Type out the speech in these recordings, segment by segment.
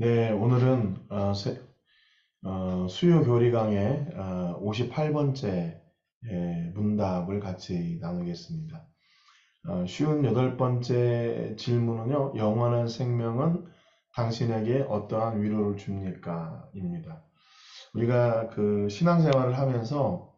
네, 오늘은 수요 교리강의 58번째 문답을 같이 나누겠습니다. 쉬운 8번째 질문은요, 영원한 생명은 당신에게 어떠한 위로를 줍니까? 입니다. 우리가 그 신앙생활을 하면서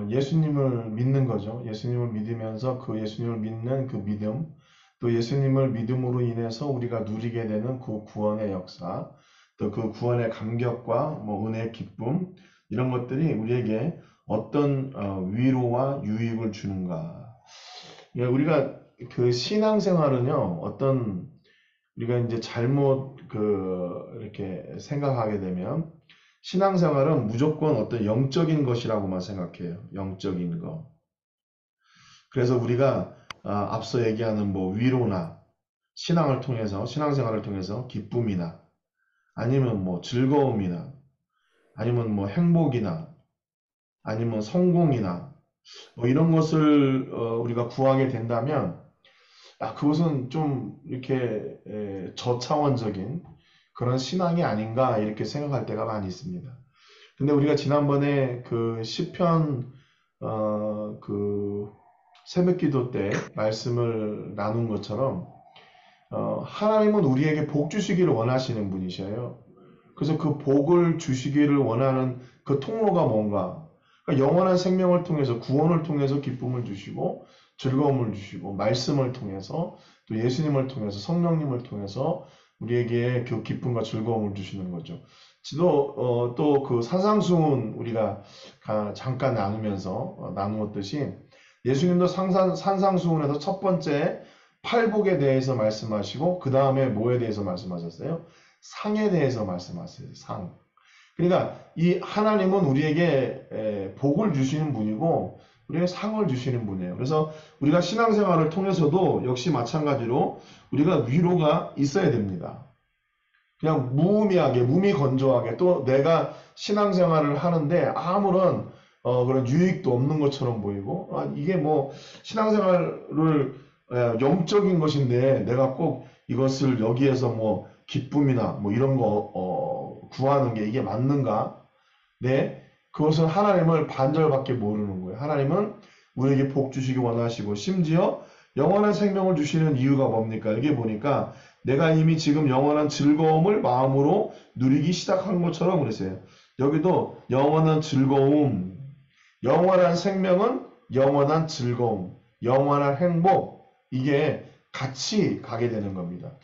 예수님을 믿는 거죠. 예수님을 믿으면서 그 예수님을 믿는 그 믿음, 또 예수님을 믿음으로 인해서 우리가 누리게 되는 그 구원의 역사, 또 그 구원의 감격과 뭐 은혜의 기쁨, 이런 것들이 우리에게 어떤 위로와 유익을 주는가. 예, 우리가 그 신앙생활은요, 어떤 우리가 이제 잘못 이렇게 생각하게 되면 신앙생활은 무조건 어떤 영적인 것이라고만 생각해요. 영적인 거. 그래서 우리가 앞서 얘기하는 뭐 위로나 신앙을 통해서, 신앙생활을 통해서 기쁨이나 아니면 뭐 즐거움이나 아니면 뭐 행복이나 아니면 성공이나 뭐 이런 것을 우리가 구하게 된다면 그것은 좀 이렇게 저차원적인 그런 신앙이 아닌가 이렇게 생각할 때가 많이 있습니다. 근데 우리가 지난번에 그 시편 그 새벽기도 때 말씀을 나눈 것처럼 하나님은 우리에게 복 주시기를 원하시는 분이셔요. 그래서 그 복을 주시기를 원하는 그 통로가 뭔가? 그러니까 영원한 생명을 통해서 구원을 통해서 기쁨을 주시고 즐거움을 주시고 말씀을 통해서 또 예수님을 통해서 성령님을 통해서 우리에게 그 기쁨과 즐거움을 주시는 거죠. 또 그 산상수훈 우리가 잠깐 나누면서 나누었듯이 예수님도 산상수훈에서 첫 번째 팔복에 대해서 말씀하시고 그 다음에 뭐에 대해서 말씀하셨어요? 상에 대해서 말씀하세요. 상. 그러니까 이 하나님은 우리에게 복을 주시는 분이고 우리에게 상을 주시는 분이에요. 그래서 우리가 신앙생활을 통해서도 역시 마찬가지로 우리가 위로가 있어야 됩니다. 그냥 무의미하게, 무미건조하게 또 내가 신앙생활을 하는데 아무런 그런 유익도 없는 것처럼 보이고 이게 뭐 신앙생활을 영적인 것인데 내가 꼭 이것을 여기에서 뭐 기쁨이나 뭐 이런 거 구하는 게 이게 맞는가? 네, 그것은 하나님을 반절밖에 모르는 거예요. 하나님은 우리에게 복 주시기 원하시고 심지어 영원한 생명을 주시는 이유가 뭡니까? 여기 보니까 내가 이미 지금 영원한 즐거움을 마음으로 누리기 시작한 것처럼 그랬어요. 여기도 영원한 즐거움, 영원한 생명은 영원한 즐거움, 영원한 행복, 이게 같이 가게 되는 겁니다.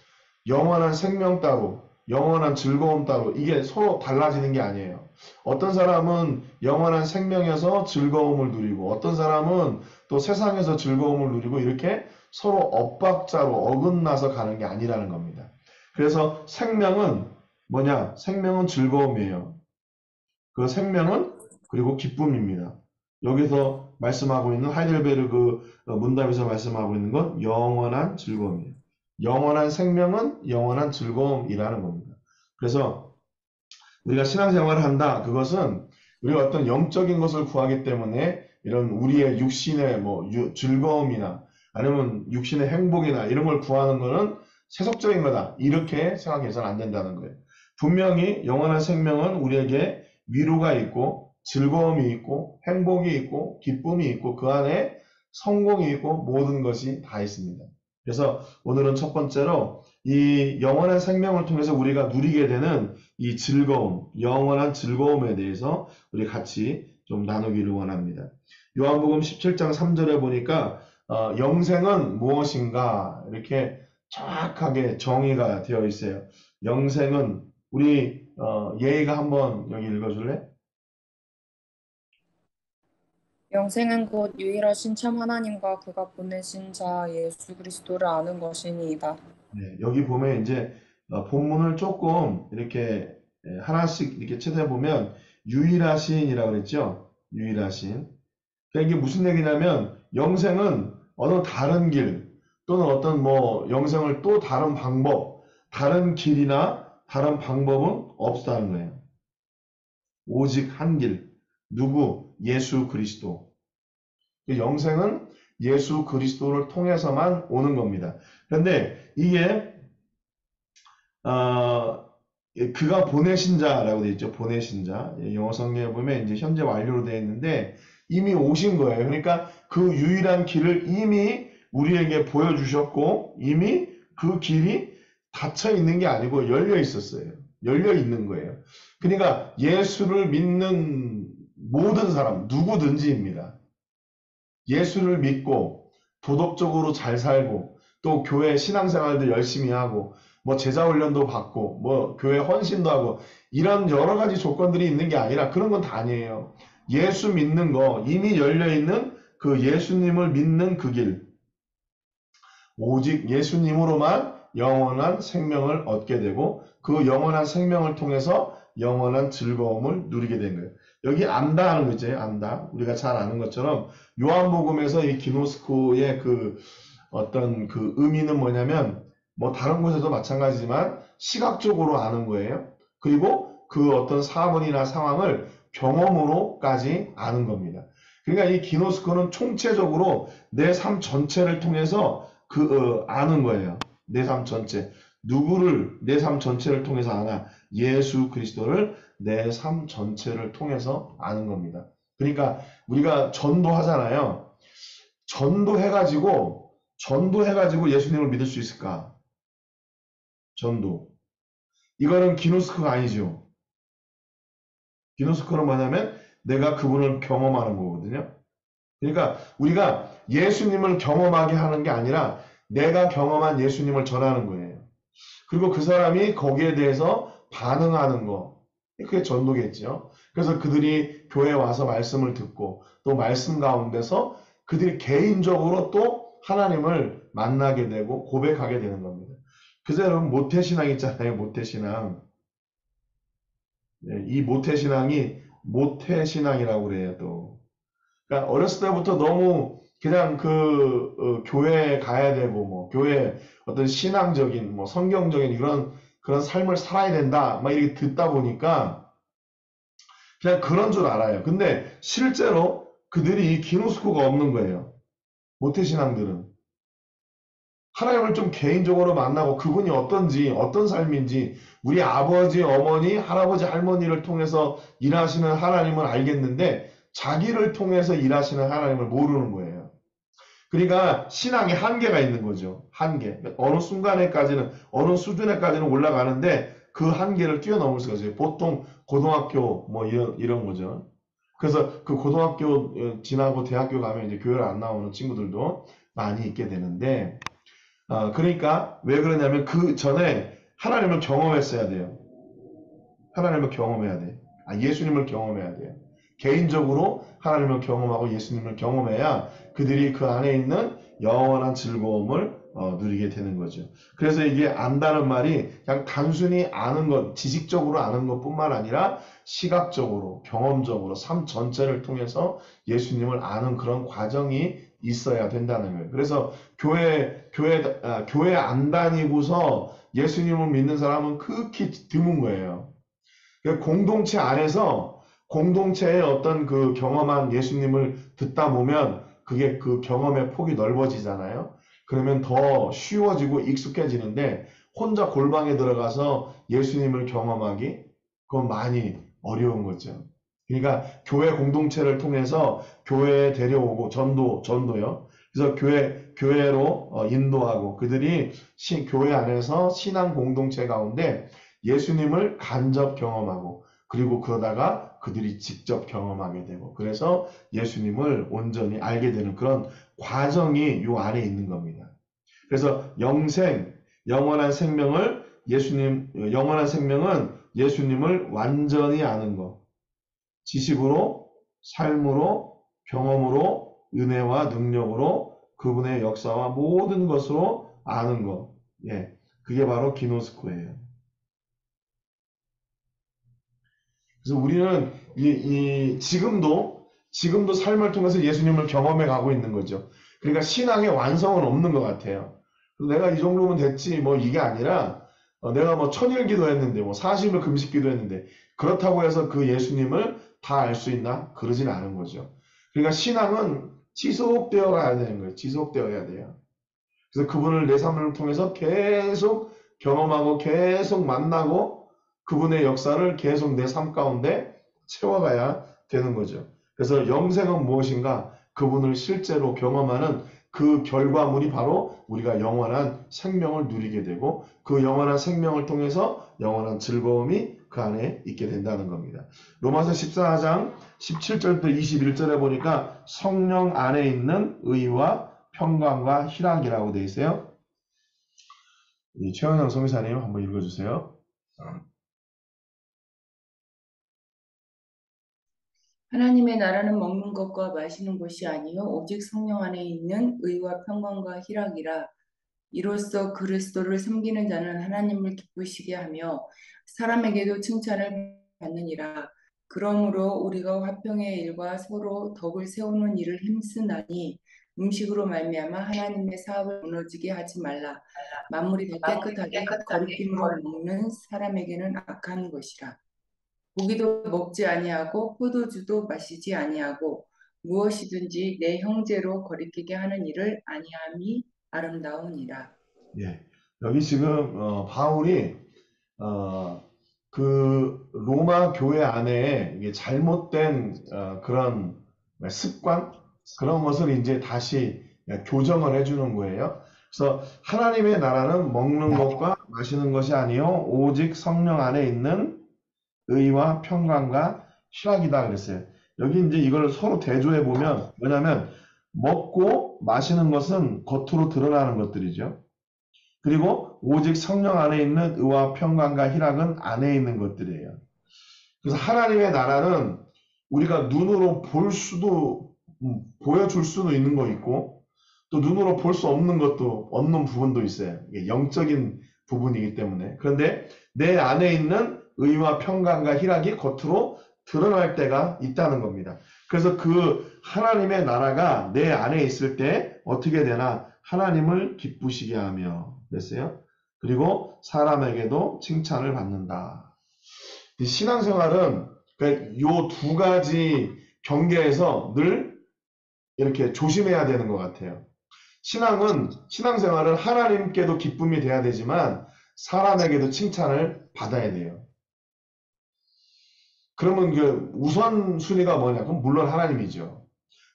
영원한 생명 따로, 영원한 즐거움 따로, 이게 서로 달라지는 게 아니에요. 어떤 사람은 영원한 생명에서 즐거움을 누리고, 어떤 사람은 또 세상에서 즐거움을 누리고, 이렇게 서로 엇박자로 어긋나서 가는 게 아니라는 겁니다. 그래서 생명은 뭐냐? 생명은 즐거움이에요. 그 생명은 그리고 기쁨입니다. 여기서 말씀하고 있는 하이델베르그 문답에서 말씀하고 있는 건 영원한 즐거움이에요. 영원한 생명은 영원한 즐거움이라는 겁니다. 그래서 우리가 신앙생활을 한다. 그것은 우리가 어떤 영적인 것을 구하기 때문에 이런 우리의 육신의 뭐 즐거움이나 아니면 육신의 행복이나 이런 걸 구하는 것은 세속적인 거다. 이렇게 생각해서는 안 된다는 거예요. 분명히 영원한 생명은 우리에게 위로가 있고 즐거움이 있고 행복이 있고 기쁨이 있고 그 안에 성공이 있고 모든 것이 다 있습니다. 그래서 오늘은 첫 번째로 이 영원한 생명을 통해서 우리가 누리게 되는 이 즐거움, 영원한 즐거움에 대해서 우리 같이 좀 나누기를 원합니다. 요한복음 17장 3절에 보니까 영생은 무엇인가 이렇게 정확하게 정의가 되어 있어요. 영생은 우리 예의가 한번 여기 읽어줄래? 영생은 곧 유일하신 참 하나님과 그가 보내신 자 예수 그리스도를 아는 것이니이다. 네, 여기 보면 이제 본문을 조금 이렇게 하나씩 이렇게 찾아보면 유일하신이라고 그랬죠? 유일하신. 그러니까 이게 무슨 얘기냐면 영생은 어느 다른 길 또는 어떤 뭐 영생을 또 다른 방법, 다른 길이나 다른 방법은 없다는 거예요. 오직 한 길. 누구? 예수 그리스도. 영생은 예수 그리스도를 통해서만 오는 겁니다. 그런데 이게 그가 보내신 자라고 되어 있죠. 보내신 자. 영어 성경에 보면 이제 현재 완료로 되어 있는데 이미 오신 거예요. 그러니까 그 유일한 길을 이미 우리에게 보여주셨고 이미 그 길이 닫혀 있는 게 아니고 열려 있었어요. 열려 있는 거예요. 그러니까 예수를 믿는 모든 사람, 누구든지입니다. 예수를 믿고 도덕적으로 잘 살고 또 교회 신앙생활도 열심히 하고 뭐 제자 훈련도 받고 뭐 교회 헌신도 하고 이런 여러 가지 조건들이 있는 게 아니라 그런 건 다 아니에요. 예수 믿는 거 이미 열려 있는 그 예수님을 믿는 그 길, 오직 예수님으로만 영원한 생명을 얻게 되고 그 영원한 생명을 통해서 영원한 즐거움을 누리게 된 거예요. 여기 안다 하는 거죠. 안다. 우리가 잘 아는 것처럼 요한복음에서 이 기노스코의 그 어떤 그 의미는 뭐냐면 뭐 다른 곳에도 마찬가지지만 시각적으로 아는 거예요. 그리고 그 어떤 사물이나 상황을 경험으로까지 아는 겁니다. 그러니까 이 기노스코는 총체적으로 내 삶 전체를 통해서 아는 거예요. 내 삶 전체. 누구를 내 삶 전체를 통해서 아나? 예수 그리스도를 내 삶 전체를 통해서 아는 겁니다. 그러니까 우리가 전도하잖아요. 전도해가지고 예수님을 믿을 수 있을까? 전도. 이거는 기노스코가 아니죠. 기노스코는 뭐냐면 내가 그분을 경험하는 거거든요. 그러니까 우리가 예수님을 경험하게 하는 게 아니라 내가 경험한 예수님을 전하는 거예요. 그리고 그 사람이 거기에 대해서 반응하는 거. 그게 전도겠죠. 그래서 그들이 교회에 와서 말씀을 듣고 또 말씀 가운데서 그들이 개인적으로 또 하나님을 만나게 되고 고백하게 되는 겁니다. 그래서 여러분 모태신앙 있잖아요. 모태신앙. 이 모태신앙이 모태신앙이라고 그래요. 또. 그러니까 어렸을 때부터 너무 그냥 교회에 가야 되고 뭐 교회 어떤 신앙적인 뭐 성경적인 그런 삶을 살아야 된다 막 이렇게 듣다 보니까 그냥 그런 줄 알아요. 근데 실제로 그들이 기노스코가 없는 거예요. 모태신앙들은 하나님을 좀 개인적으로 만나고 그분이 어떤지 어떤 삶인지 우리 아버지 어머니 할아버지 할머니를 통해서 일하시는 하나님을 알겠는데 자기를 통해서 일하시는 하나님을 모르는 거예요. 그러니까 신앙에 한계가 있는 거죠. 한계. 어느 순간에까지는, 어느 수준에까지는 올라가는데 그 한계를 뛰어넘을 수가 있어요. 보통 고등학교 뭐 이런 거죠. 그래서 그 고등학교 지나고 대학교 가면 이제 교회를 안 나오는 친구들도 많이 있게 되는데, 그러니까 왜 그러냐면 그 전에 하나님을 경험했어야 돼요. 하나님을 경험해야 돼. 예수님을 경험해야 돼요. 개인적으로 하나님을 경험하고 예수님을 경험해야 그들이 그 안에 있는 영원한 즐거움을 누리게 되는 거죠. 그래서 이게 안다는 말이 그냥 단순히 아는 것, 지식적으로 아는 것뿐만 아니라 시각적으로, 경험적으로, 삶 전체를 통해서 예수님을 아는 그런 과정이 있어야 된다는 거예요. 그래서 교회 안 다니고서 예수님을 믿는 사람은 극히 드문 거예요. 공동체 안에서 공동체의 어떤 그 경험한 예수님을 듣다 보면 그게 그 경험의 폭이 넓어지잖아요. 그러면 더 쉬워지고 익숙해지는데 혼자 골방에 들어가서 예수님을 경험하기 그건 많이 어려운 거죠. 그러니까 교회 공동체를 통해서 교회에 데려오고 전도요. 그래서 교회로 인도하고 그들이 교회 안에서 신앙 공동체 가운데 예수님을 간접 경험하고 그리고 그러다가 그들이 직접 경험하게 되고 그래서 예수님을 온전히 알게 되는 그런 과정이 요 안에 있는 겁니다. 그래서 영원한 생명은 예수님을 완전히 아는 것. 지식으로, 삶으로, 경험으로, 은혜와 능력으로 그분의 역사와 모든 것으로 아는 것. 예, 그게 바로 기노스코예요. 그래서 우리는 지금도 삶을 통해서 예수님을 경험해 가고 있는 거죠. 그러니까 신앙의 완성은 없는 것 같아요. 내가 이 정도면 됐지, 뭐 이게 아니라, 내가 뭐 천일 기도했는데, 뭐 40일 금식 기도했는데, 그렇다고 해서 그 예수님을 다 알 수 있나? 그러진 않은 거죠. 그러니까 신앙은 지속되어 가야 되는 거예요. 지속되어야 돼요. 그래서 그분을 내 삶을 통해서 계속 경험하고 계속 만나고 그분의 역사를 계속 내 삶 가운데 채워가야 되는 거죠. 그래서 영생은 무엇인가? 그분을 실제로 경험하는 그 결과물이 바로 우리가 영원한 생명을 누리게 되고 그 영원한 생명을 통해서 영원한 즐거움이 그 안에 있게 된다는 겁니다. 로마서 14장 17절부터 21절에 보니까 성령 안에 있는 의와 평강과 희락이라고 되어 있어요. 이 최원영 성교사님 한번 읽어주세요. 하나님의 나라는 먹는 것과 마시는 것이 아니요 오직 성령 안에 있는 의와 평강과 희락이라. 이로써 그리스도를 섬기는 자는 하나님을 기쁘시게 하며 사람에게도 칭찬을 받느니라. 그러므로 우리가 화평의 일과 서로 덕을 세우는 일을 힘쓰나니 음식으로 말미암아 하나님의 사업을 무너지게 하지 말라. 만물이 다 깨끗하게 거리낌으로 먹는 사람에게는 악한 것이라. 고기도 먹지 아니하고 포도주도 마시지 아니하고 무엇이든지 내 형제로 거리끼게 하는 일을 아니함이 아름다우니라. 예, 여기 지금 바울이 그 로마 교회 안에 이게 잘못된 그런 습관 그런 것을 이제 다시 교정을 해주는 거예요. 그래서 하나님의 나라는 먹는 것과 마시는 것이 아니요 오직 성령 안에 있는 의와 평강과 희락이다 그랬어요. 여기 이제 이걸 서로 대조해 보면 뭐냐면 먹고 마시는 것은 겉으로 드러나는 것들이죠. 그리고 오직 성령 안에 있는 의와 평강과 희락은 안에 있는 것들이에요. 그래서 하나님의 나라는 우리가 눈으로 볼 수도 보여줄 수도 있는 거 있고 또 눈으로 볼 수 없는 것도 없는 부분도 있어요. 이게 영적인 부분이기 때문에. 그런데 내 안에 있는 의와 평강과 희락이 겉으로 드러날 때가 있다는 겁니다. 그래서 그 하나님의 나라가 내 안에 있을 때 어떻게 되나 하나님을 기쁘시게 하며 그랬어요. 그리고 사람에게도 칭찬을 받는다. 이 신앙생활은 요 두 가지 경계에서 늘 이렇게 조심해야 되는 것 같아요. 신앙생활은 하나님께도 기쁨이 돼야 되지만 사람에게도 칭찬을 받아야 돼요. 그러면 그 우선순위가 뭐냐? 그럼 물론 하나님이죠.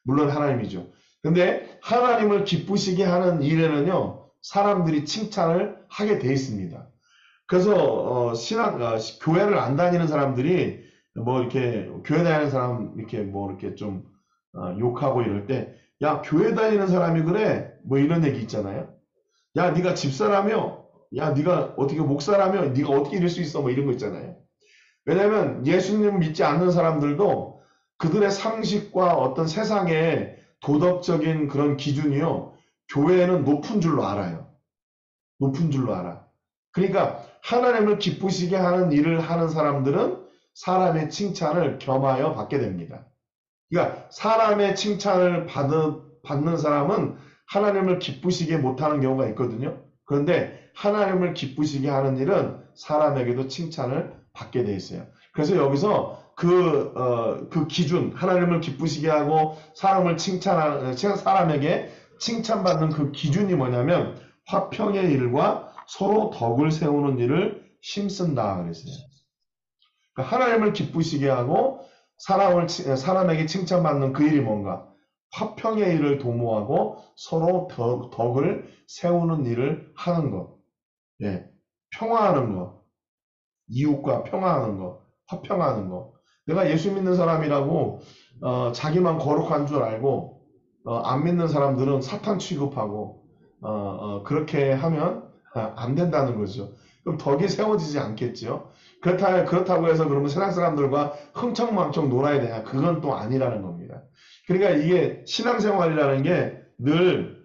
물론 하나님이죠. 근데 하나님을 기쁘시게 하는 일에는요, 사람들이 칭찬을 하게 돼 있습니다. 그래서 교회를 안 다니는 사람들이 뭐 이렇게 교회 다니는 사람 이렇게 뭐 이렇게 좀 욕하고 이럴 때, 야 교회 다니는 사람이 그래? 뭐 이런 얘기 있잖아요. 야 네가 집사라며? 야 네가 어떻게 목사라며? 네가 어떻게 이럴 수 있어? 뭐 이런 거 있잖아요. 왜냐면 예수님 믿지 않는 사람들도 그들의 상식과 어떤 세상의 도덕적인 그런 기준이요. 교회는 높은 줄로 알아요. 높은 줄로 알아. 그러니까 하나님을 기쁘시게 하는 일을 하는 사람들은 사람의 칭찬을 겸하여 받게 됩니다. 그러니까 사람의 칭찬을 받는 사람은 하나님을 기쁘시게 못하는 경우가 있거든요. 그런데 하나님을 기쁘시게 하는 일은 사람에게도 칭찬을 받게 돼 있어요. 그래서 여기서 그 기준, 하나님을 기쁘시게 하고 사람에게 칭찬받는 그 기준이 뭐냐면 화평의 일과 서로 덕을 세우는 일을 힘쓴다 그랬어요. 그러니까 하나님을 기쁘시게 하고 사람에게 칭찬받는 그 일이 뭔가? 화평의 일을 도모하고 서로 덕을 세우는 일을 하는 것. 예, 평화하는 것. 이웃과 평화하는 거, 화평하는 거. 내가 예수 믿는 사람이라고 자기만 거룩한 줄 알고 안 믿는 사람들은 사탄 취급하고 그렇게 하면 안 된다는 거죠. 그럼 덕이 세워지지 않겠죠. 그렇다고 해서 그러면 세상 사람들과 흥청망청 놀아야 되냐? 그건 또 아니라는 겁니다. 그러니까 이게 신앙생활이라는 게 늘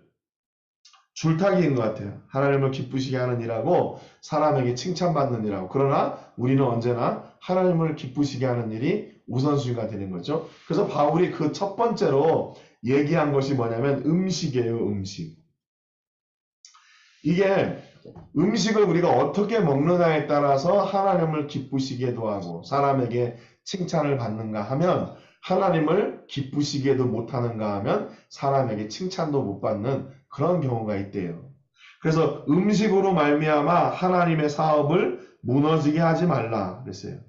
줄타기인 것 같아요. 하나님을 기쁘시게 하는 일하고 사람에게 칭찬받는 일하고. 그러나 우리는 언제나 하나님을 기쁘시게 하는 일이 우선순위가 되는 거죠. 그래서 바울이 그 첫 번째로 얘기한 것이 뭐냐면 음식이에요. 음식. 이게 음식을 우리가 어떻게 먹느냐에 따라서 하나님을 기쁘시게도 하고 사람에게 칭찬을 받는가 하면 하나님을 기쁘시게도 못하는가 하면 사람에게 칭찬도 못 받는 그런 경우가 있대요. 그래서 음식으로 말미암아 하나님의 사업을 무너지게 하지 말라 그랬어요.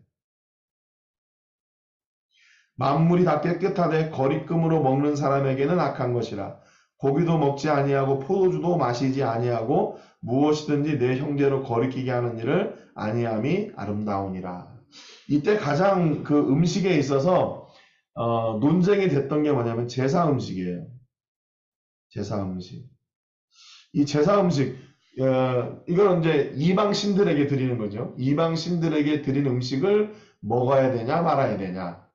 만물이 다 깨끗하되 거리낌으로 먹는 사람에게는 악한 것이라. 고기도 먹지 아니하고 포도주도 마시지 아니하고 무엇이든지 내 형제로 거리끼게 하는 일을 아니함이 아름다우니라. 이때 가장 그 음식에 있어서 논쟁이 됐던 게 뭐냐면 제사 음식이에요. 제사 음식. 이 제사 음식, 이건 이제 이방 신들에게 드리는 거죠. 이방 신들에게 드리는 음식을 먹어야 되냐 말아야 되냐.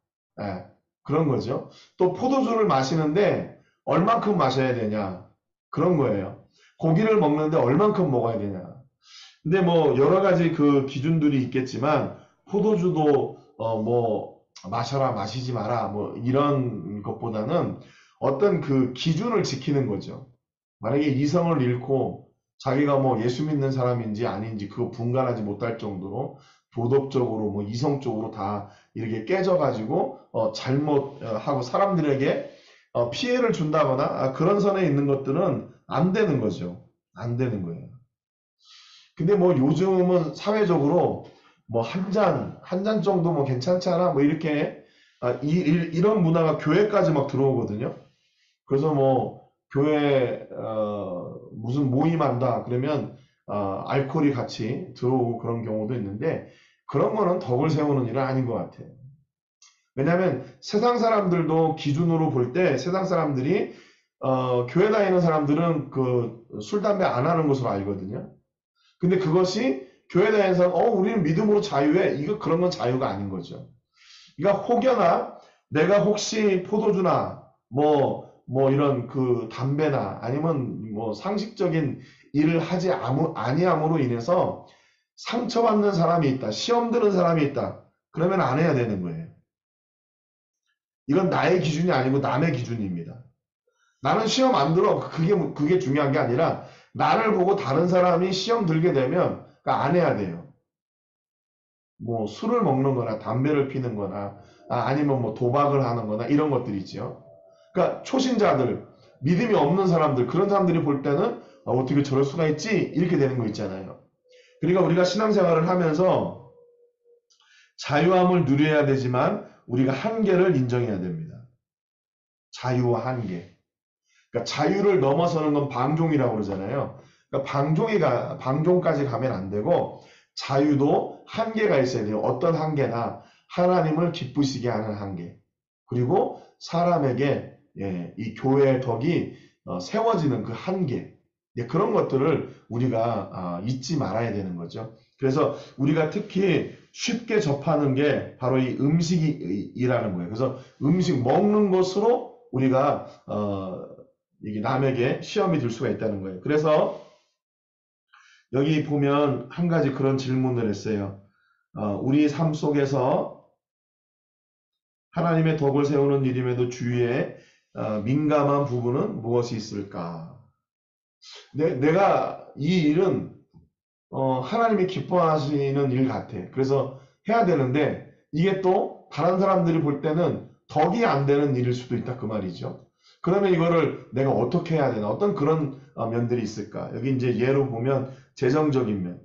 예, 그런 거죠. 또 포도주를 마시는데 얼만큼 마셔야 되냐. 그런 거예요. 고기를 먹는데 얼만큼 먹어야 되냐. 근데 뭐 여러 가지 그 기준들이 있겠지만 포도주도 뭐 마셔라 마시지 마라 뭐 이런 것보다는 어떤 그 기준을 지키는 거죠. 만약에 이성을 잃고 자기가 뭐 예수 믿는 사람인지 아닌지 그거 분간하지 못할 정도로 도덕적으로 뭐 이성적으로 다 이렇게 깨져가지고 잘못하고 사람들에게 피해를 준다거나 그런 선에 있는 것들은 안 되는 거죠. 안 되는 거예요. 근데 뭐 요즘은 사회적으로 뭐 한 잔 정도 뭐 괜찮지 않아? 뭐 이렇게 이런 문화가 교회까지 막 들어오거든요. 그래서 뭐 교회 무슨 모임한다 그러면 알코올이 같이 들어오고 그런 경우도 있는데 그런 거는 덕을 세우는 일은 아닌 것 같아요. 왜냐하면 세상 사람들도 기준으로 볼 때 세상 사람들이 교회 다니는 사람들은 그 술 담배 안 하는 것으로 알거든요. 근데 그것이 교회 다니는 사람, 우리는 믿음으로 자유해. 이거 그런 건 자유가 아닌 거죠. 그러니까 혹여나 내가 혹시 포도주나 뭐 이런 그 담배나 아니면 뭐 상식적인 일을 하지 아니함으로 인해서 상처받는 사람이 있다. 시험 드는 사람이 있다. 그러면 안 해야 되는 거예요. 이건 나의 기준이 아니고 남의 기준입니다. 나는 시험 안 들어. 그게 중요한 게 아니라 나를 보고 다른 사람이 시험 들게 되면 안 해야 돼요. 뭐 술을 먹는 거나 담배를 피는 거나 아니면 뭐 도박을 하는 거나 이런 것들이 있죠. 그러니까 초신자들, 믿음이 없는 사람들, 그런 사람들이 볼 때는 어떻게 저럴 수가 있지? 이렇게 되는 거 있잖아요. 그러니까 우리가 신앙생활을 하면서 자유함을 누려야 되지만 우리가 한계를 인정해야 됩니다. 자유와 한계. 그러니까 자유를 넘어서는 건 방종이라고 그러잖아요. 그러니까 방종까지 가면 안 되고 자유도 한계가 있어야 돼요. 어떤 한계나 하나님을 기쁘시게 하는 한계. 그리고 사람에게 이 교회의 덕이 세워지는 그 한계. 그런 것들을 우리가 잊지 말아야 되는 거죠. 그래서 우리가 특히 쉽게 접하는 게 바로 이 음식이라는 거예요. 그래서 음식 먹는 것으로 우리가 이게 남에게 시험이 들 수가 있다는 거예요. 그래서 여기 보면 한 가지 그런 질문을 했어요. 우리 삶 속에서 하나님의 덕을 세우는 일임에도 주위에 민감한 부분은 무엇이 있을까? 내가 이 일은 하나님이 기뻐하시는 일 같아. 그래서 해야 되는데 이게 또 다른 사람들이 볼 때는 덕이 안 되는 일일 수도 있다 그 말이죠. 그러면 이거를 내가 어떻게 해야 되나? 어떤 그런 면들이 있을까? 여기 이제 예로 보면 재정적인 면,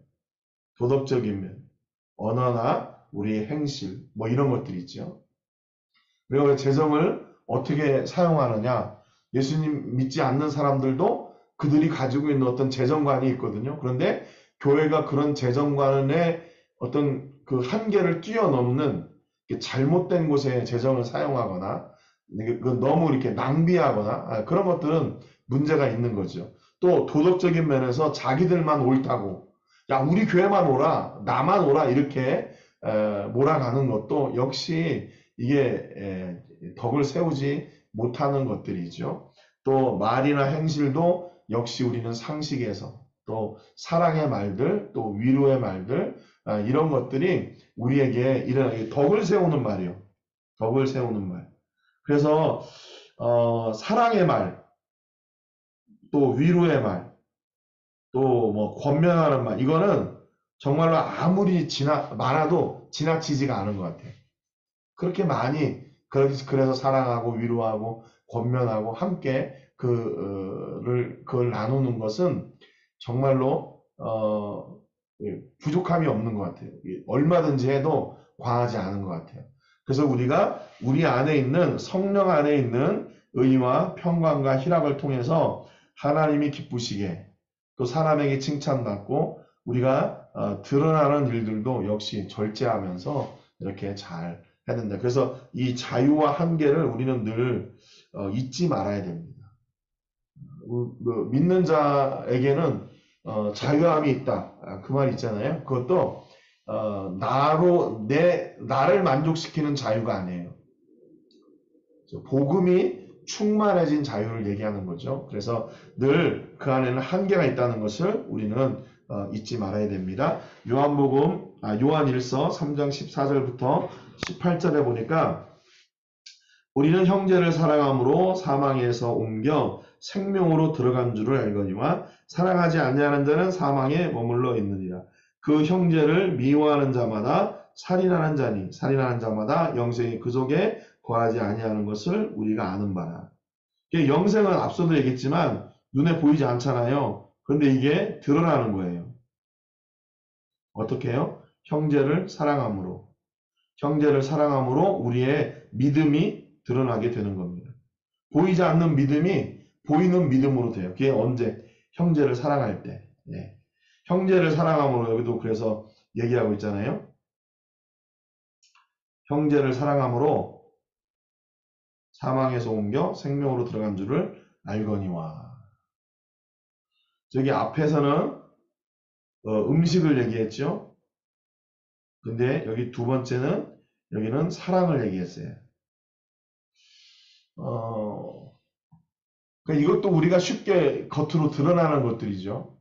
도덕적인 면, 언어나 우리의 행실 뭐 이런 것들이 있죠. 그리고 재정을 어떻게 사용하느냐? 예수님 믿지 않는 사람들도 그들이 가지고 있는 어떤 재정관이 있거든요. 그런데 교회가 그런 재정관의 어떤 그 한계를 뛰어넘는 잘못된 곳에 재정을 사용하거나 너무 이렇게 낭비하거나 그런 것들은 문제가 있는 거죠. 또 도덕적인 면에서 자기들만 옳다고 야 우리 교회만 오라 나만 오라 이렇게 몰아가는 것도 역시 이게 덕을 세우지 못하는 것들이죠. 또 말이나 행실도 역시 우리는 상식에서 또 사랑의 말들 또 위로의 말들 이런 것들이 우리에게 이런 덕을 세우는 말이요. 덕을 세우는 말. 그래서 사랑의 말, 또 위로의 말, 또 뭐 권면하는 말 이거는 정말로 아무리 많아도 지나치지가 않은 것 같아요. 그렇게 많이 그래서 사랑하고 위로하고 권면하고 함께 그걸 나누는 것은 정말로 부족함이 없는 것 같아요. 얼마든지 해도 과하지 않은 것 같아요. 그래서 우리가 우리 안에 있는 성령 안에 있는 의와 평강과 희락을 통해서 하나님이 기쁘시게 또 사람에게 칭찬받고 우리가 드러나는 일들도 역시 절제하면서 이렇게 잘 해야 된다. 그래서 이 자유와 한계를 우리는 늘 잊지 말아야 됩니다. 믿는 자에게는 자유함이 있다. 그 말 있잖아요. 그것도 나를 만족시키는 자유가 아니에요. 복음이 충만해진 자유를 얘기하는 거죠. 그래서 늘 그 안에는 한계가 있다는 것을 우리는 잊지 말아야 됩니다. 요한일서 3장 14절부터 18절에 보니까 우리는 형제를 사랑함으로 사망에서 옮겨 생명으로 들어간 줄을 알거니와 사랑하지 아니하는 자는 사망에 머물러 있느니라. 그 형제를 미워하는 자마다 살인하는 자니 살인하는 자마다 영생이 그 속에 거하지 아니하는 것을 우리가 아는 바라. 영생은 앞서도 얘기했지만 눈에 보이지 않잖아요. 그런데 이게 드러나는 거예요. 어떻게 해요? 형제를 사랑함으로 우리의 믿음이 드러나게 되는 겁니다. 보이지 않는 믿음이 보이는 믿음으로 돼요. 그게 언제? 형제를 사랑할 때. 예. 형제를 사랑함으로 여기도 그래서 얘기하고 있잖아요. 형제를 사랑함으로 사망에서 옮겨 생명으로 들어간 줄을 알거니와. 저기 앞에서는 음식을 얘기했죠. 근데 여기 두 번째는 여기는 사랑을 얘기했어요. 그러니까 이것도 우리가 쉽게 겉으로 드러나는 것들이죠.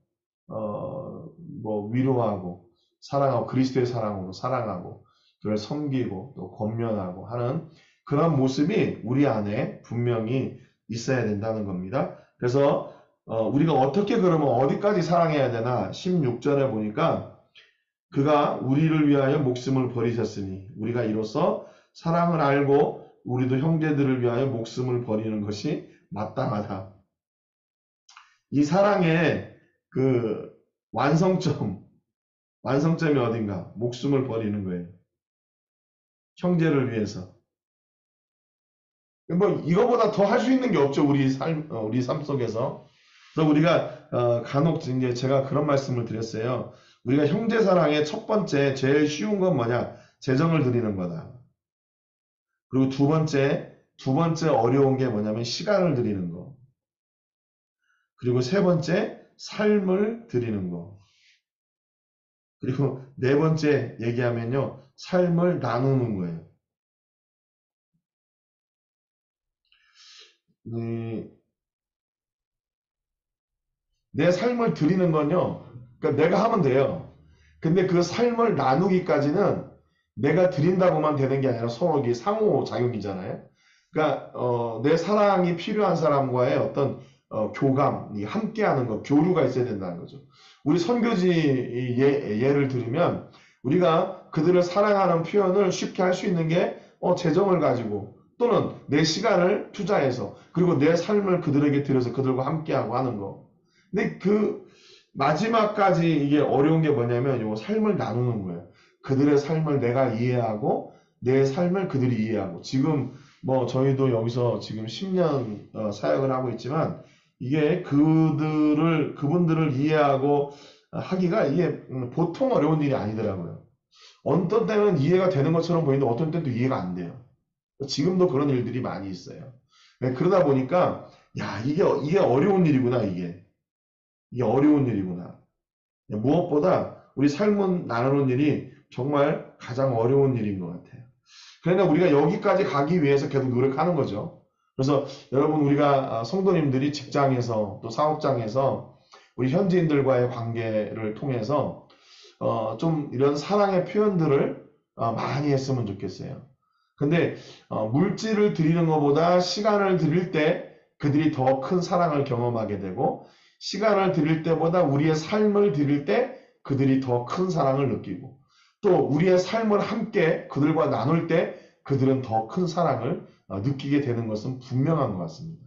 위로하고 사랑하고 그리스도의 사랑으로 사랑하고 그를 섬기고 또 권면하고 하는 그런 모습이 우리 안에 분명히 있어야 된다는 겁니다. 그래서 우리가 어떻게 그러면 어디까지 사랑해야 되나 16절에 보니까 그가 우리를 위하여 목숨을 버리셨으니 우리가 이로써 사랑을 알고 우리도 형제들을 위하여 목숨을 버리는 것이 마땅하다. 이 사랑의 그 완성점이 어딘가? 목숨을 버리는 거예요. 형제를 위해서. 이거보다 더 할 수 있는 게 없죠. 우리 삶 속에서. 그래서 우리가 간혹 이제 제가 그런 말씀을 드렸어요. 우리가 형제 사랑의 첫 번째 제일 쉬운 건 뭐냐? 재정을 드리는 거다. 그리고 두 번째 어려운 게 뭐냐면 시간을 드리는 거. 그리고 세 번째 삶을 드리는 거. 그리고 네 번째 얘기하면요. 삶을 나누는 거예요. 내 삶을 드리는 건요. 그러니까 내가 하면 돼요. 근데 그 삶을 나누기까지는 내가 드린다고만 되는 게 아니라 서로 이게 상호작용이잖아요. 그러니까 내 사랑이 필요한 사람과의 어떤 교감, 함께하는 것, 교류가 있어야 된다는 거죠. 우리 선교지 예를 들으면 우리가 그들을 사랑하는 표현을 쉽게 할 수 있는 게 재정을 가지고 또는 내 시간을 투자해서 그리고 내 삶을 그들에게 드려서 그들과 함께하고 하는 거. 근데 그 마지막까지 이게 어려운 게 뭐냐면 요 삶을 나누는 거예요. 그들의 삶을 내가 이해하고 내 삶을 그들이 이해하고 지금 저희도 여기서 지금 10년 사역을 하고 있지만 이게 그분들을 이해하고 하기가 이게 보통 어려운 일이 아니더라고요. 어떤 때는 이해가 되는 것처럼 보이는데 어떤 때는 또 이해가 안 돼요. 지금도 그런 일들이 많이 있어요. 그러다 보니까 야 이게 어려운 일이구나 이게 어려운 일이구나. 무엇보다 우리 삶을 나누는 일이 정말 가장 어려운 일인 것 같아요. 그러나 우리가 여기까지 가기 위해서 계속 노력하는 거죠. 그래서 여러분 우리가 성도님들이 직장에서 또 사업장에서 우리 현지인들과의 관계를 통해서 좀 이런 사랑의 표현들을 많이 했으면 좋겠어요. 근데 물질을 드리는 것보다 시간을 드릴 때 그들이 더 큰 사랑을 경험하게 되고 시간을 드릴 때보다 우리의 삶을 드릴 때 그들이 더 큰 사랑을 느끼고 또 우리의 삶을 함께 그들과 나눌 때 그들은 더 큰 사랑을 느끼게 되는 것은 분명한 것 같습니다.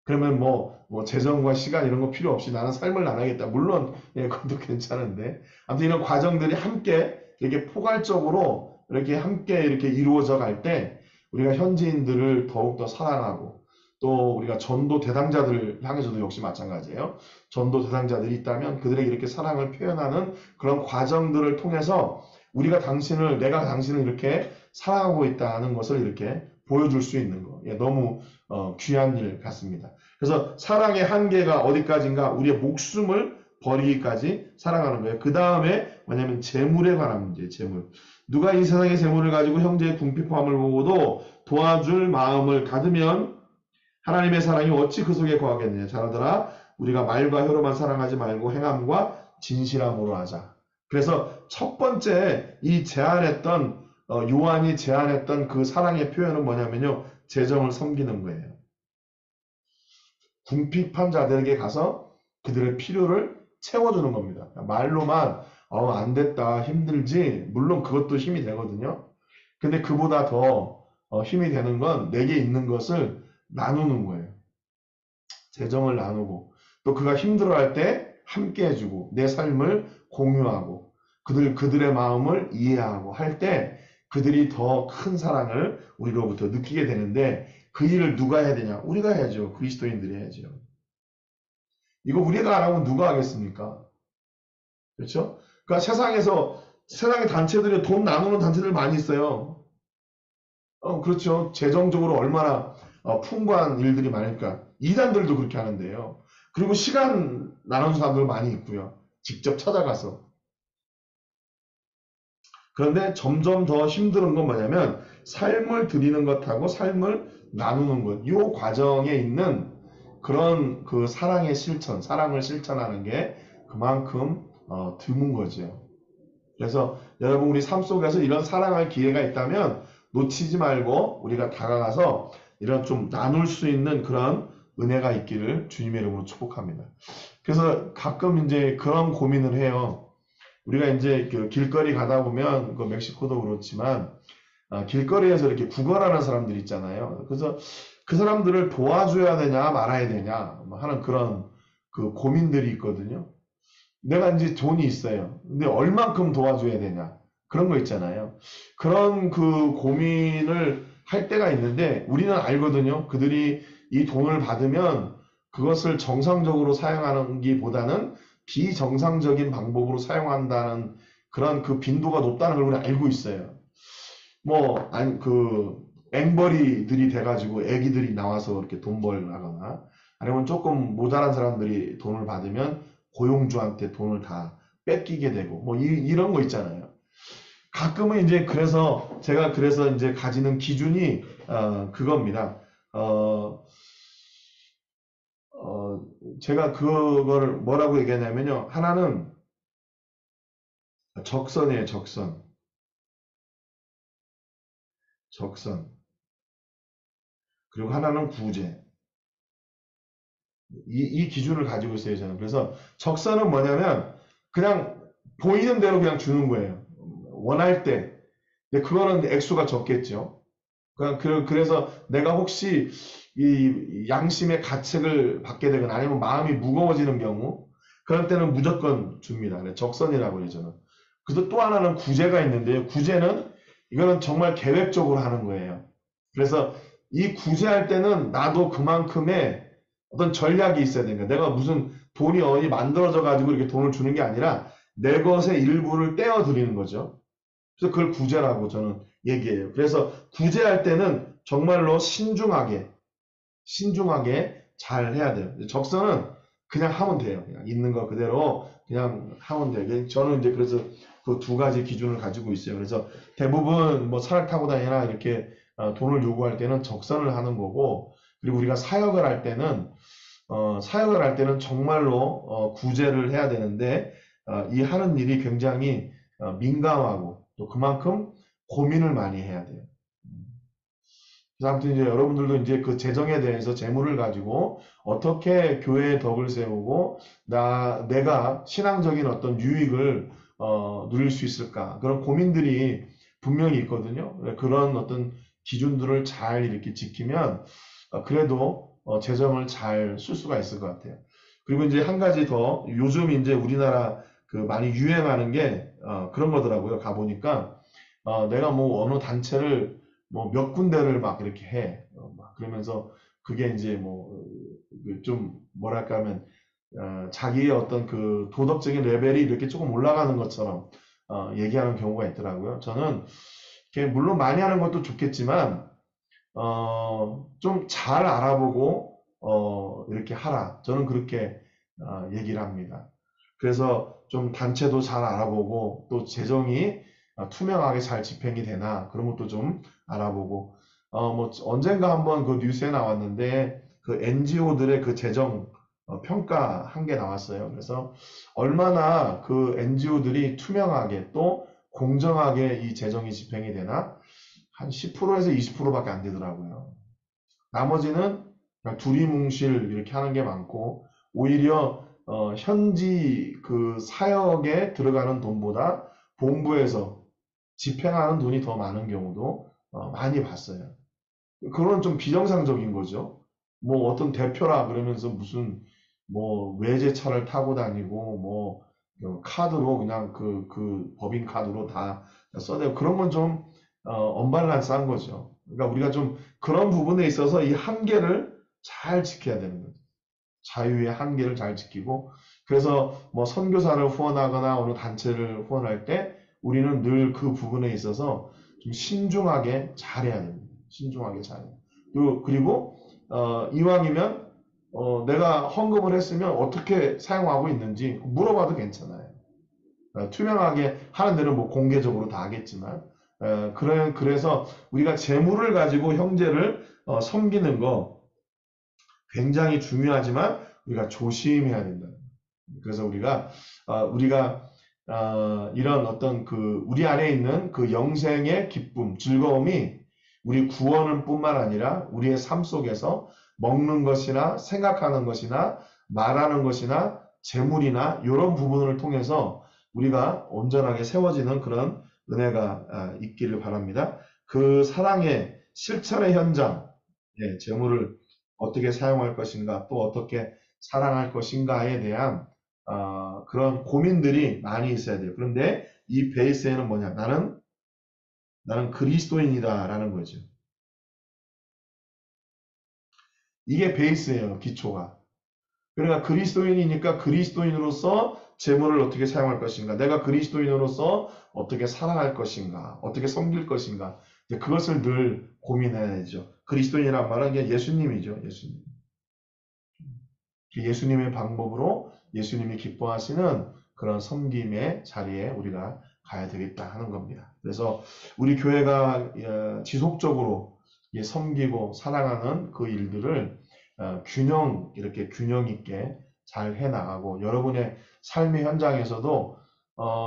그러면 뭐 재정과 시간 이런 거 필요 없이 나는 삶을 나누겠다. 물론 예, 그것도 괜찮은데 아무튼 이런 과정들이 함께 이렇게 포괄적으로 이렇게 함께 이렇게 이루어져 갈 때 우리가 현지인들을 더욱더 사랑하고 또 우리가 전도 대상자들을 향해서도 역시 마찬가지예요. 전도 대상자들이 있다면 그들에게 이렇게 사랑을 표현하는 그런 과정들을 통해서 내가 당신을 이렇게 사랑하고 있다는 것을 이렇게 보여줄 수 있는 거. 예, 너무 귀한 일 같습니다. 그래서 사랑의 한계가 어디까지인가? 우리의 목숨을 버리기까지 사랑하는 거예요. 그 다음에 뭐냐면 재물에 관한 문제예요. 재물. 누가 이 세상의 재물을 가지고 형제의 궁핍함을 보고도 도와줄 마음을 가두면 하나님의 사랑이 어찌 그 속에 거하겠느냐. 자라들아 우리가 말과 혀로만 사랑하지 말고 행함과 진실함으로 하자. 그래서 첫 번째 이 요한이 제안했던 그 사랑의 표현은 뭐냐면요. 재정을 섬기는 거예요. 궁핍한 자들에게 가서 그들의 필요를 채워주는 겁니다. 말로만 안 됐다 힘들지 물론 그것도 힘이 되거든요. 근데 그보다 더 힘이 되는 건 내게 있는 것을 나누는 거예요. 재정을 나누고 또 그가 힘들어할 때 함께 해주고 내 삶을 공유하고 그들의 마음을 이해하고 할 때 그들이 더 큰 사랑을 우리로부터 느끼게 되는데 그 일을 누가 해야 되냐? 우리가 해야죠. 그리스도인들이 해야죠. 이거 우리가 안 하면 누가 하겠습니까? 그렇죠? 그러니까 세상의 단체들이 돈 나누는 단체들 많이 있어요. 그렇죠. 재정적으로 얼마나 풍부한 일들이 많으니까 이단들도 그렇게 하는데요. 그리고 시간 나누는 사람들 많이 있고요. 직접 찾아가서. 그런데 점점 더 힘든 건 뭐냐면 삶을 드리는 것하고 삶을 나누는 것. 이 과정에 있는 그런 그 사랑을 실천하는 게 그만큼 드문 거죠. 그래서 여러분 우리 삶 속에서 이런 사랑할 기회가 있다면 놓치지 말고 우리가 다가가서 이런 좀 나눌 수 있는 그런 은혜가 있기를 주님의 이름으로 축복합니다. 그래서 가끔 이제 그런 고민을 해요. 우리가 이제 그 길거리 가다 보면 그 멕시코도 그렇지만 길거리에서 이렇게 구걸하는 사람들 있잖아요. 그래서 그 사람들을 도와줘야 되냐 말아야 되냐 하는 그런 그 고민들이 있거든요. 내가 이제 돈이 있어요. 근데 얼만큼 도와줘야 되냐 그런 거 있잖아요. 그런 그 고민을 할 때가 있는데 우리는 알거든요. 그들이 이 돈을 받으면 그것을 정상적으로 사용하는 비정상적인 방법으로 사용한다는 그런 그 빈도가 높다는 걸 우리는 알고 있어요. 앵벌이들이 돼가지고 애기들이 나와서 이렇게 돈 벌거나 아니면 조금 모자란 사람들이 돈을 받으면 고용주한테 돈을 다 뺏기게 되고 이런 거 있잖아요. 가끔은 이제 제가 이제 가지는 기준이 그겁니다. 제가 그거를 뭐라고 얘기하냐면요. 하나는 적선이에요. 적선. 그리고 하나는 구제. 이 기준을 가지고 있어요, 저는. 그래서 적선은 뭐냐면 그냥 보이는 대로 그냥 주는 거예요. 원할 때. 근데 그거는 액수가 적겠죠. 그래서 내가 혹시 이 양심의 가책을 받게 되거나 아니면 마음이 무거워지는 경우 그럴 때는 무조건 줍니다. 적선이라고 해요, 저는. 그래서 또 하나는 구제가 있는데요. 구제는 이거는 정말 계획적으로 하는 거예요. 그래서 이 구제할 때는 나도 그만큼의 어떤 전략이 있어야 되니까 내가 무슨 돈이 어디 만들어져 가지고 이렇게 돈을 주는 게 아니라 내 것의 일부를 떼어 드리는 거죠. 그래서 그걸 구제라고 저는 얘기해요. 그래서 구제할 때는 정말로 신중하게 잘 해야 돼요. 적선은 그냥 하면 돼요. 그냥 있는 거 그대로 그냥 하면 돼요. 저는 이제 그래서 그 두 가지 기준을 가지고 있어요. 그래서 대부분 차를 타고 다니나 이렇게 돈을 요구할 때는 적선을 하는 거고, 그리고 우리가 사역을 할 때는 정말로 구제를 해야 되는데 이 하는 일이 굉장히 민감하고 또 그만큼 고민을 많이 해야 돼요. 그래서 아무튼 이제 여러분들도 이제 그 재정에 대해서 재물을 가지고 어떻게 교회의 덕을 세우고 내가 신앙적인 어떤 유익을 누릴 수 있을까 그런 고민들이 분명히 있거든요. 그런 어떤 기준들을 잘 이렇게 지키면 그래도 재정을 잘 쓸 수가 있을 것 같아요. 그리고 이제 한 가지 더, 요즘 이제 우리나라 그 많이 유행하는 게 그런 거더라고요. 가보니까 내가 뭐 어느 단체를 뭐 몇 군데를 막 이렇게 해. 막 그러면서 그게 이제 뭐 좀 뭐랄까 하면 자기의 어떤 그 도덕적인 레벨이 이렇게 조금 올라가는 것처럼 얘기하는 경우가 있더라고요. 저는 이렇게 물론 많이 하는 것도 좋겠지만 좀 잘 알아보고 이렇게 하라. 저는 그렇게 얘기를 합니다. 그래서 좀 단체도 잘 알아보고 또 재정이 투명하게 잘 집행이 되나 그런 것도 좀 알아보고 뭐 언젠가 한번 그 뉴스에 나왔는데 그 NGO들의 그 재정 평가 한 게 나왔어요. 그래서 얼마나 그 NGO들이 투명하게 또 공정하게 이 재정이 집행이 되나 한 10%에서 20%밖에 안 되더라고요. 나머지는 그냥 두리뭉실 이렇게 하는 게 많고 오히려 현지 그 사역에 들어가는 돈보다 본부에서 집행하는 돈이 더 많은 경우도 많이 봤어요. 그건 좀 비정상적인 거죠. 뭐 어떤 대표라 그러면서 무슨 뭐 외제차를 타고 다니고 뭐 카드로 그냥 그 법인 카드로 다 써대고 그런 건 좀 언밸런스한 거죠. 그러니까 우리가 좀 그런 부분에 있어서 이 한계를 잘 지켜야 되는 거죠. 자유의 한계를 잘 지키고 그래서 뭐 선교사를 후원하거나 어느 단체를 후원할 때 우리는 늘 그 부분에 있어서 좀 신중하게 잘해야 됩니다. 신중하게 잘해요. 그리고 이왕이면 내가 헌금을 했으면 어떻게 사용하고 있는지 물어봐도 괜찮아요. 투명하게 하는 데는 뭐 공개적으로 다 하겠지만 그래서 우리가 재물을 가지고 형제를 섬기는 거 굉장히 중요하지만 우리가 조심해야 된다. 그래서 우리가 이런 어떤 그 우리 안에 있는 그 영생의 기쁨, 즐거움이 우리 구원은 뿐만 아니라 우리의 삶 속에서 먹는 것이나 생각하는 것이나 말하는 것이나 재물이나 이런 부분을 통해서 우리가 온전하게 세워지는 그런 은혜가 있기를 바랍니다. 그 사랑의 실천의 현장, 재물을 어떻게 사용할 것인가, 또 어떻게 사랑할 것인가에 대한 그런 고민들이 많이 있어야 돼요. 그런데 이 베이스에는 뭐냐? 나는 그리스도인이다라는 거죠. 이게 베이스예요, 기초가. 그러니까 그리스도인이니까 그리스도인으로서 재물을 어떻게 사용할 것인가, 내가 그리스도인으로서 어떻게 살아갈 것인가, 어떻게 섬길 것인가, 이제 그것을 늘 고민해야 되죠. 그리스도인이란 말은 이게 예수님이죠, 예수님. 예수님의 방법으로 예수님이 기뻐하시는 그런 섬김의 자리에 우리가 가야 되겠다 하는 겁니다. 그래서 우리 교회가 지속적으로 섬기고 사랑하는 그 일들을 이렇게 균형 있게 잘 해나가고 여러분의 삶의 현장에서도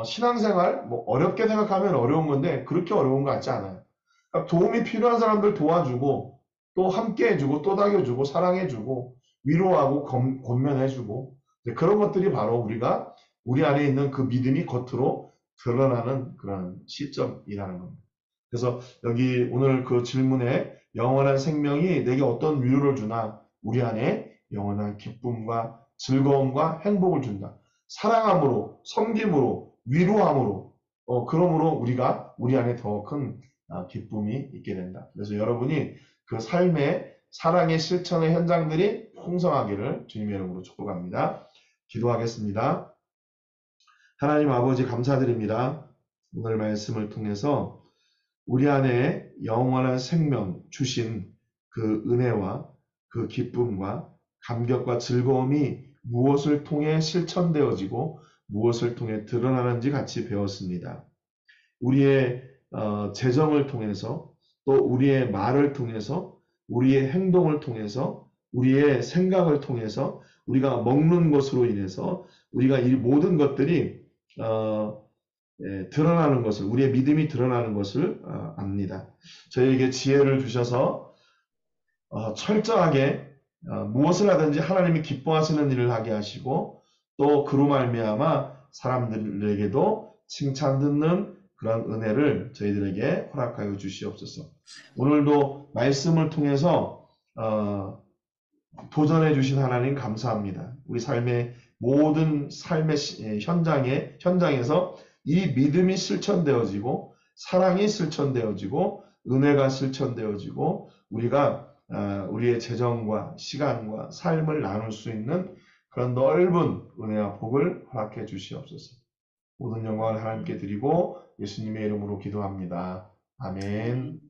신앙생활 뭐 어렵게 생각하면 어려운 건데 그렇게 어려운 것 같지 않아요. 그러니까 도움이 필요한 사람들 도와주고 또 함께 해주고 또 다겨주고 사랑해주고 위로하고 권면해주고 그런 것들이 바로 우리가 우리 안에 있는 그 믿음이 겉으로 드러나는 그런 시점이라는 겁니다. 그래서 여기 오늘 그 질문에 영원한 생명이 내게 어떤 위로를 주나 우리 안에 영원한 기쁨과 즐거움과 행복을 준다. 사랑함으로 섬김으로 위로함으로 그러므로 우리가 우리 안에 더 큰 기쁨이 있게 된다. 그래서 여러분이 그 삶의 사랑의 실천의 현장들이 풍성하기를 주님의 이름으로 축복합니다. 기도하겠습니다. 하나님 아버지 감사드립니다. 오늘 말씀을 통해서 우리 안에 영원한 생명 주신 그 은혜와 그 기쁨과 감격과 즐거움이 무엇을 통해 실천되어지고 무엇을 통해 드러나는지 같이 배웠습니다. 우리의 재정을 통해서 또 우리의 말을 통해서 우리의 행동을 통해서 우리의 생각을 통해서 우리가 먹는 것으로 인해서 우리가 이 모든 것들이 드러나는 것을 우리의 믿음이 드러나는 것을 압니다. 저희에게 지혜를 주셔서 철저하게 무엇을 하든지 하나님이 기뻐하시는 일을 하게 하시고 또 그로 말미암아 사람들에게도 칭찬 듣는 그런 은혜를 저희들에게 허락하여 주시옵소서. 오늘도 말씀을 통해서 도전해 주신 하나님 감사합니다. 우리 삶의 모든 삶의 현장에서 이 믿음이 실천되어지고 사랑이 실천되어지고 은혜가 실천되어지고 우리가 우리의 재정과 시간과 삶을 나눌 수 있는 그런 넓은 은혜와 복을 허락해 주시옵소서. 모든 영광을 하나님께 드리고 예수님의 이름으로 기도합니다. 아멘.